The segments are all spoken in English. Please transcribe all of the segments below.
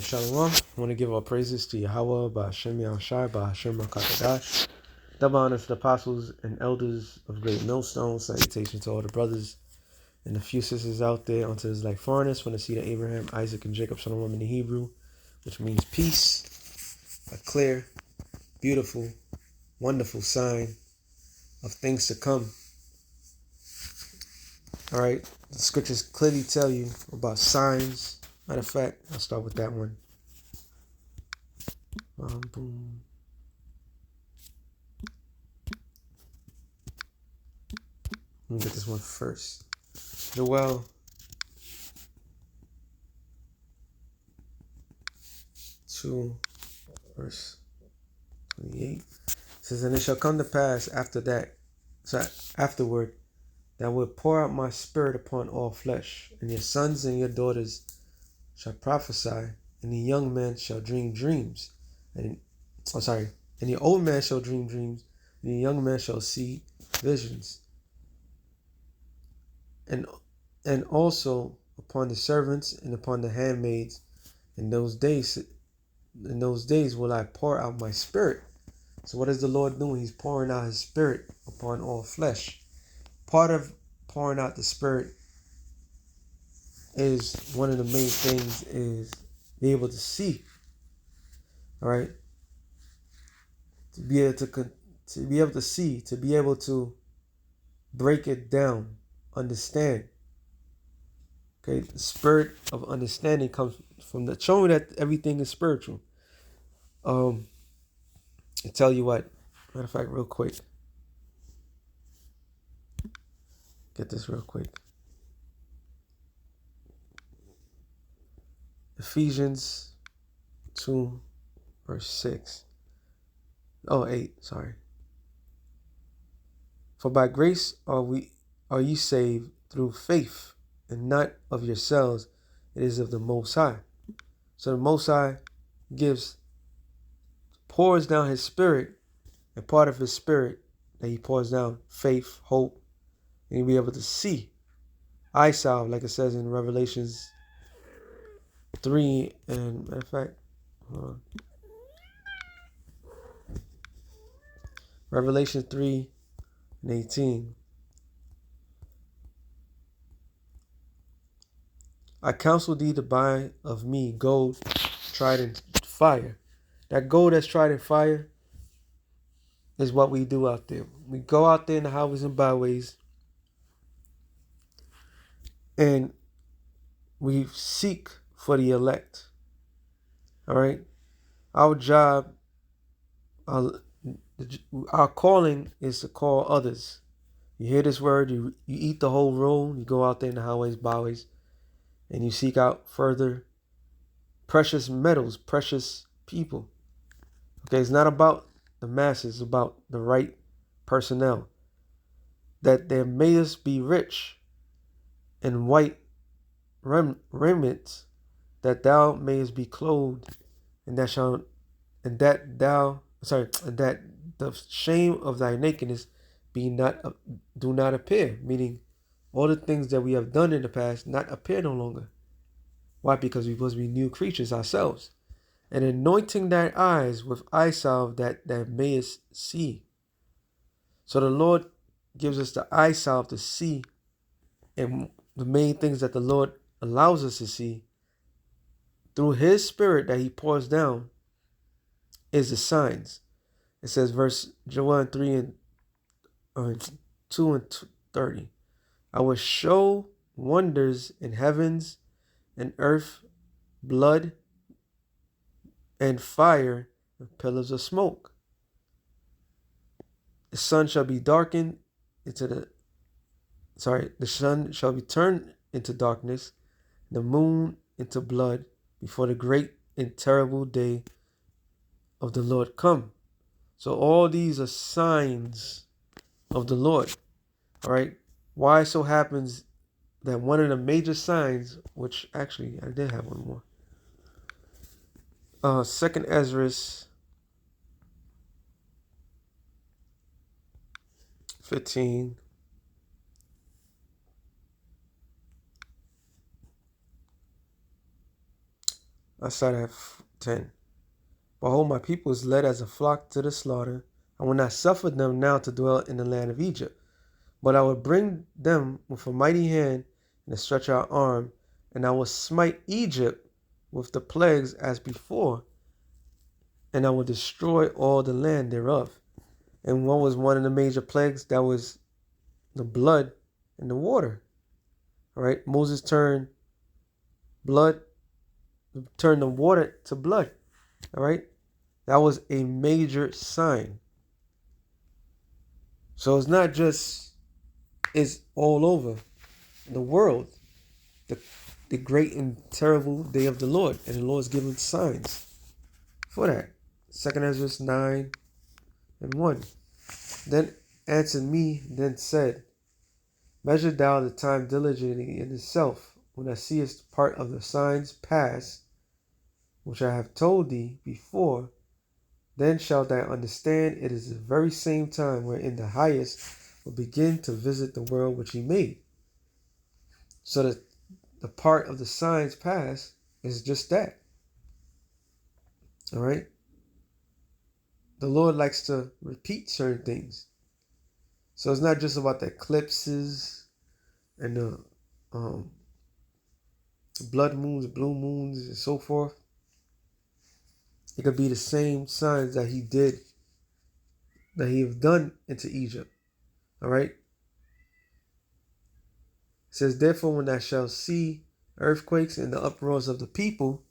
Shalom. I want to give our praises to Yahweh, Ba'ashem Yahushai, Ba'ashem Rakatadash. Double honors to the apostles and elders of Great Millstone. Salutations to all the brothers and the few sisters out there unto this like foreigners from the seed of Abraham, Isaac, and Jacob. Shalom in the Hebrew, which means peace, a clear, beautiful, wonderful sign of things to come. All right, the scriptures clearly tell you about signs. Matter of fact, I'll start with that one. Boom. Let me get this one first. Joel 2, verse 28 says, "And it shall come to pass afterward, that I will pour out my spirit upon all flesh, and your sons and your daughters shall prophesy, and the young man shall dream dreams, and the old man shall dream dreams, and the young man shall see visions. And also upon the servants and upon the handmaids, in those days will I pour out my spirit." So what is the Lord doing? He's pouring out his spirit upon all flesh. Part of pouring out the spirit is one of the main things is be able to see. All right. To be able to see, to be able to break it down, understand. Okay, the spirit of understanding comes from the showing that everything is spiritual. I tell you what, matter of fact, real quick. Get this real quick. Ephesians 2, verse 6. Oh, 8, sorry. "For by grace are ye saved through faith, and not of yourselves, it is of the Most High." So the Most High pours down his spirit, and part of his spirit that he pours down, faith, hope, and you'll be able to see. Eye salve, like it says in Revelations 3, and matter of fact, Revelation 3 and 18. "I counsel thee to buy of me gold tried in fire." That gold that's tried in fire is what we do out there. We go out there in the highways and byways, and we seek for the elect. All right? Our job, our calling is to call others. You hear this word, you eat the whole roll, you go out there in the highways, byways, and you seek out further precious metals, precious people. Okay, it's not about the masses, it's about the right personnel. "That there mayest be rich in white raiments, that thou mayest be clothed, and that the shame of thy nakedness do not appear." Meaning, all the things that we have done in the past not appear no longer. Why? Because we're supposed to be new creatures ourselves. "And anointing thy eyes with eye salve, that thou mayest see." So the Lord gives us the eye salve to see, and the main things that the Lord allows us to see through his spirit that he pours down is the signs. It says, verse Joel 3 and 2 and 30. "I will show wonders in heavens and earth, blood and fire and pillars of smoke. The sun shall be darkened the sun shall be turned into darkness, the moon into blood, before the great and terrible day of the Lord come." So all these are signs of the Lord. All right. Why it so happens that one of the major signs, which actually I did have one more. 2nd Ezra 15. I started at 10. Behold, my people is led as a flock to the slaughter. I will not suffer them now to dwell in the land of Egypt. But I will bring them with a mighty hand and a stretched out arm, and I will smite Egypt with the plagues as before, and I will destroy all the land thereof. And what was one of the major plagues? That was the blood and the water. All right, Moses turned the water to blood. All right, that was a major sign. So it's not just, it's all over the world. The great and terrible day of the Lord, and the Lord is giving signs for that. 2 Ezra 9:1. Then answered me, then said, measure thou the time diligently in itself, when thou seest part of the signs pass, which I have told thee before, then shalt thou understand it is the very same time wherein the highest will begin to visit the world which he made. So that the part of the signs past is just that. All right. The Lord likes to repeat certain things. So it's not just about the eclipses and the blood moons, blue moons, and so forth. It could be the same signs that he did, that he have done into Egypt. All right. It says, therefore, when thou shalt see earthquakes and the uproars of the people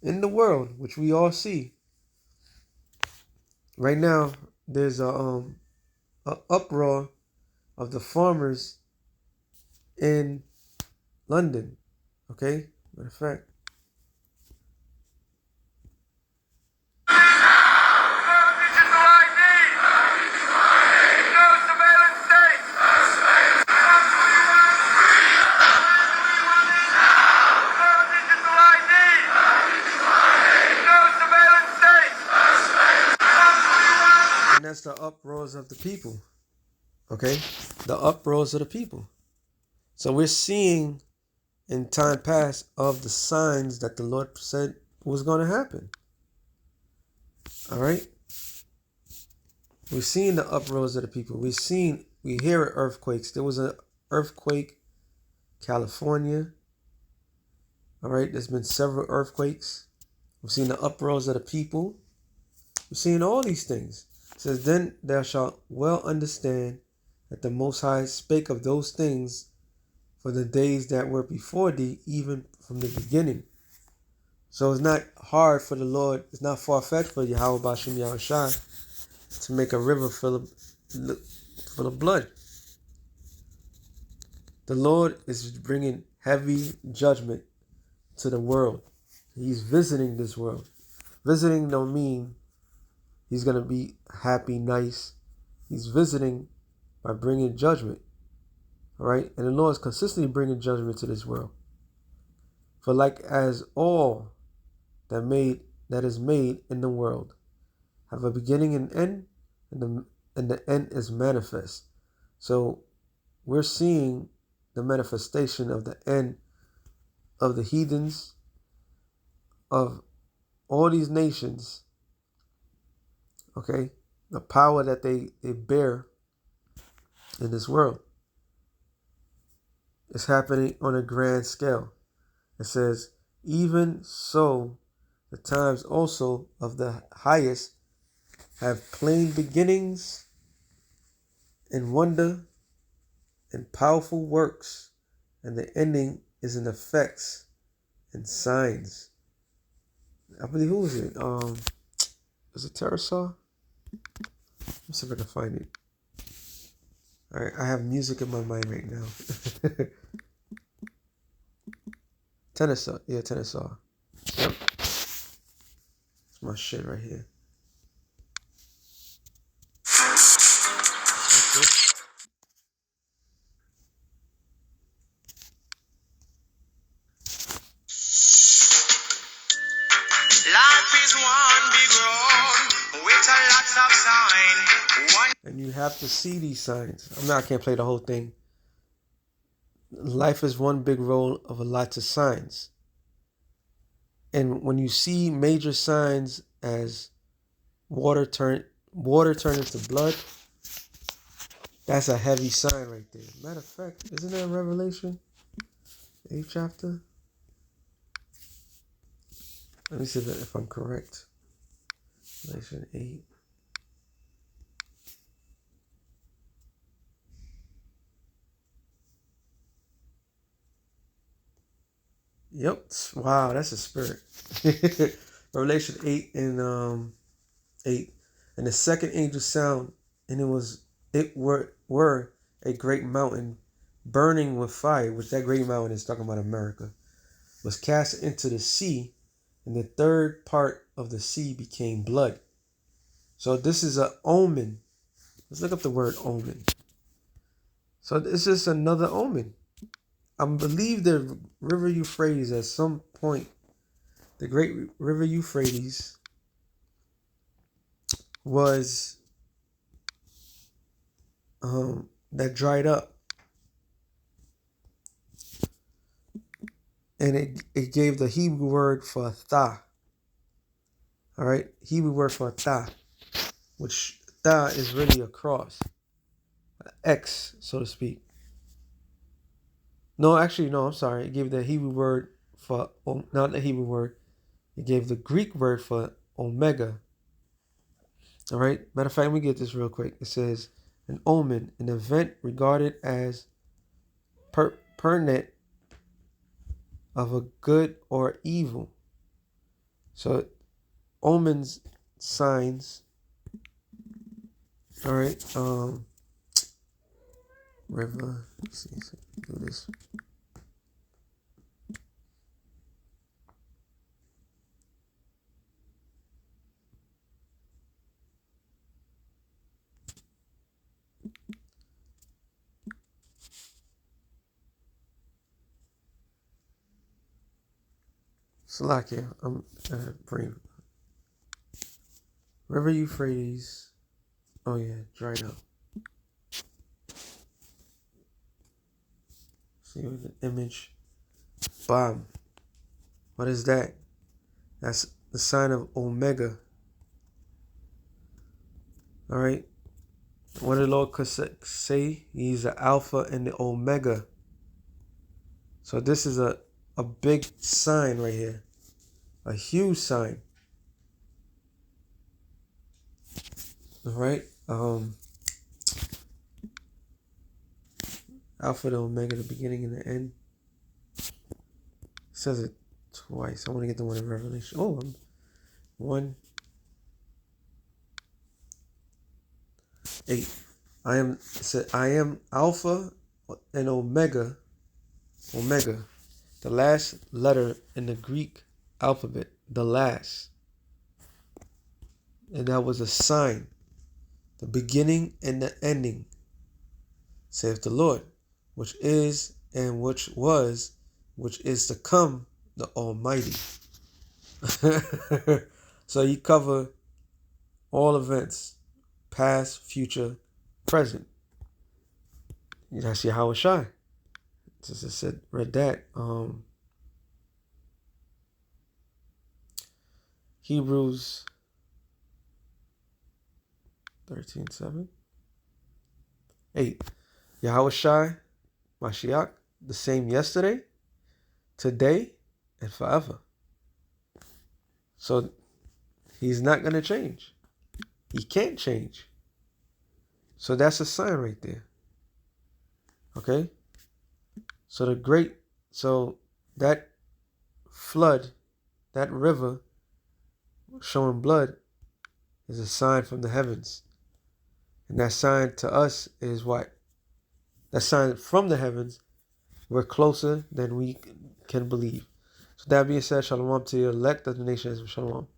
in the world, which we all see. Right now, there's a uproar of the farmers in London. Okay, matter of fact. And that's the uproars of the people. Okay, the uproars of the people. So we're seeing in time past of the signs that the Lord said was going to happen. All right. We're seeing the uproars of the people. We hear earthquakes. There was an earthquake, California. All right. There's been several earthquakes. We've seen the uproars of the people. We're seeing all these things. It says, then thou shalt well understand that the Most High spake of those things for the days that were before thee, even from the beginning. So it's not hard for the Lord, it's not far-fetched for Yahweh Bashim Yahushua to make a river full of blood. The Lord is bringing heavy judgment to the world. He's visiting this world. Visiting don't mean he's going to be happy, nice. He's visiting by bringing judgment. All right? And the Lord is consistently bringing judgment to this world. For like as all that is made in the world have a beginning and end, and the end is manifest. So we're seeing the manifestation of the end of the heathens, of all these nations. Okay, the power that they bear in this world is happening on a grand scale. It says, even so, the times also of the highest have plain beginnings and wonder and powerful works, and the ending is in effects and signs. I believe, who is it? Is it Pterosaur? Let's see if I can find it. All right, I have music in my mind right now. Pterosaur, yeah, Pterosaur. Yep, it's my shit right here. Life is one big road with a lot of signs. And you have to see these signs. I can't play the whole thing. Life is one big roll of a lot of signs. And when you see major signs as water turn into blood, that's a heavy sign right there. Matter of fact, isn't that Revelation 8th chapter? Let me see if I'm correct. Revelation 8. Yep. Wow, that's a spirit. Revelation 8 and 8. And the second angel sound, and it were a great mountain burning with fire, which that great mountain is talking about America, was cast into the sea, and the third part of the sea became blood. So this is an omen. Let's look up the word omen. So this is another omen. I believe the river Euphrates at some point, the great river Euphrates was that dried up, and it gave the Hebrew word for tha. All right, Hebrew word for tha, which tha is really a cross, an X, so to speak. No, actually, no, I'm sorry. It gave the Hebrew word for, not the Hebrew word. It gave the Greek word for omega. All right. Matter of fact, let me get this real quick. It says an omen, an event regarded as pertinent of a good or evil. So omens, signs. All right. River. Let's see. Do this. Slovakia. I'm bring River Euphrates. Oh yeah, dried up. See with the image. Bam. What is that? That's the sign of Omega. All right. What did the Lord say? He's the Alpha and the Omega. So this is a big sign right here. A huge sign. All right. Alpha and Omega, the beginning and the end. It says it twice. I want to get the one in Revelation. Oh, 1:8. I am Alpha and Omega. Omega. The last letter in the Greek alphabet. The last. And that was a sign. The beginning and the ending, saith the Lord, which is and which was, which is to come, the Almighty. So you cover all events, past, future, present. That's Yahweh Shai. Since I said read that. Hebrews 13:7. 8. Yahweh Shai, Mashiach, the same yesterday, today, and forever. So he's not going to change. He can't change. So that's a sign right there. Okay? So that flood, that river showing blood is a sign from the heavens. And that sign to us is what? That sign from the heavens, we're closer than we can believe. So that being said, shalom to your elect of the nation of Shalom.